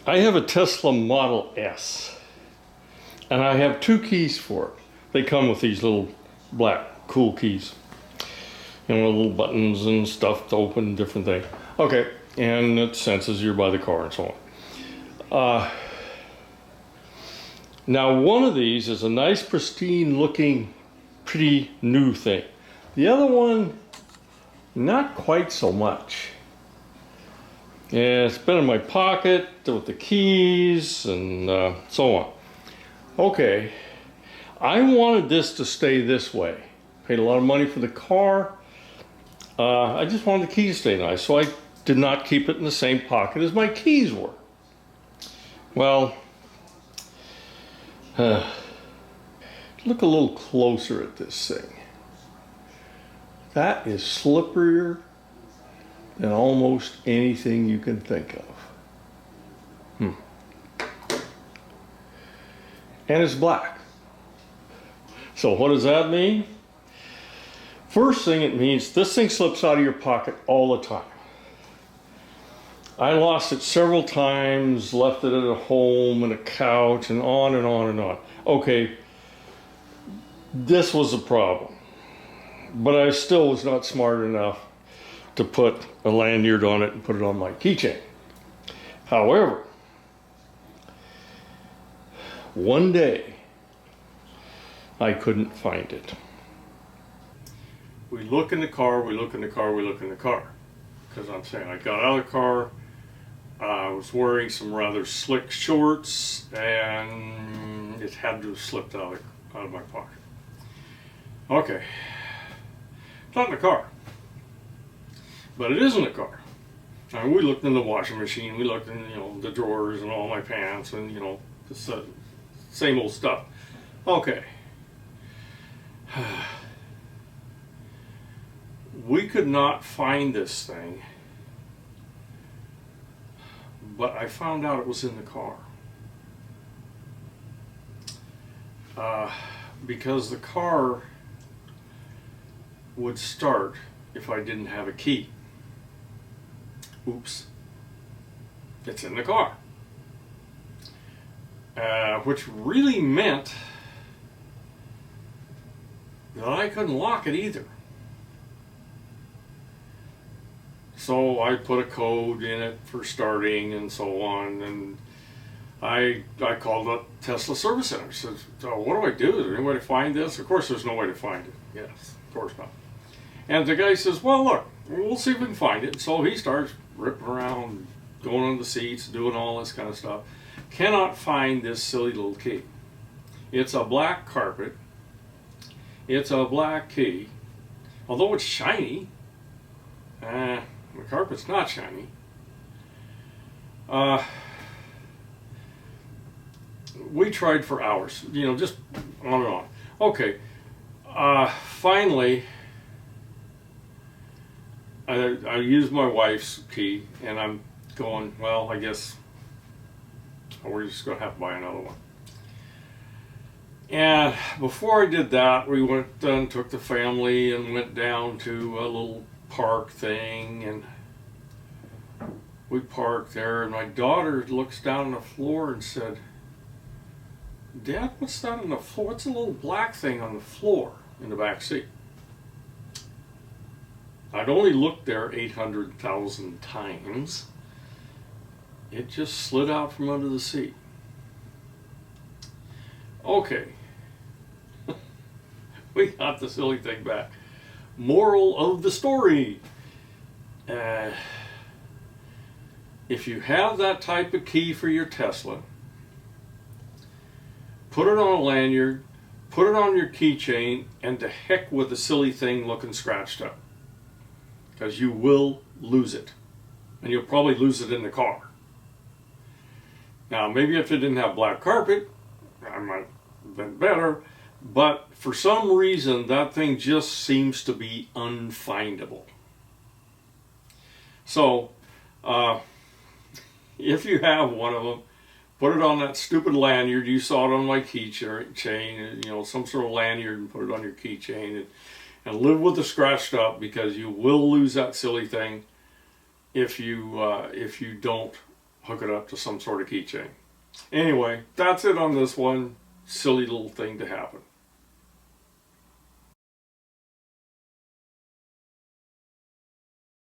I have a Tesla Model S, and I have two keys for it. They come with these little black cool keys, and with little buttons and stuff to open different things. Okay, and it senses you're by the car and so on. Now one of these is a nice pristine looking, pretty new thing. The other one, not quite so much. Yeah, it's been in my pocket with the keys and so on. Okay, I wanted this to stay this way. Paid a lot of money for the car. I just wanted the keys to stay nice, so I did not keep it in the same pocket as my keys were. Well, look a little closer at this thing. That is slipperier than almost anything you can think of. And it's black. So what does that mean? First thing it means, this thing slips out of your pocket all the time. I lost it several times, left it at a home and a couch and on and on and on. Okay, this was a problem. But I still was not smart enough to put a lanyard on it and put it on my keychain. However, one day I couldn't find it. We look in the car, we look in the car, we look in the car. Because I'm saying I got out of the car, I was wearing some rather slick shorts, and it had to have slipped out of my pocket. Okay, it's not in the car. But it is in the car. I mean, we looked in the washing machine, we looked in, the drawers and all my pants and, the same old stuff. Okay. We could not find this thing, but I found out it was in the car. Because the car would start if I didn't have a key. Oops, it's in the car. Which really meant that I couldn't lock it either. So I put a code in it for starting and so on, and I called up Tesla Service Center. I said, so what do I do? Is there any way to find this? Of course there's no way to find it. Yes, of course not. And the guy says, well, look, we'll see if we can find it. So he starts ripping around, going on the seats, doing all this kind of stuff. Cannot find this silly little key. It's a black carpet. It's a black key. Although it's shiny, the carpet's not shiny. We tried for hours, just on and on. Okay, finally, I used my wife's key, and I'm going, well, I guess we're just going to have to buy another one. And before I did that, we went and took the family and went down to a little park thing, and we parked there, and my daughter looks down on the floor and said, Dad, what's that on the floor? What's a little black thing on the floor in the back seat? I'd only looked there 800,000 times. It just slid out from under the seat. Okay. We got the silly thing back. Moral of the story. If you have that type of key for your Tesla, put it on a lanyard, put it on your keychain, and to heck with the silly thing looking scratched up. Because you will lose it. And you'll probably lose it in the car. Now, maybe if it didn't have black carpet, I might have been better. But for some reason, that thing just seems to be unfindable. So, if you have one of them, put it on that stupid lanyard. You saw it on my keychain, some sort of lanyard, and put it on your keychain, and live with the scratched up, because you will lose that silly thing if you don't hook it up to some sort of keychain. Anyway, that's it on this one. Silly little thing to happen.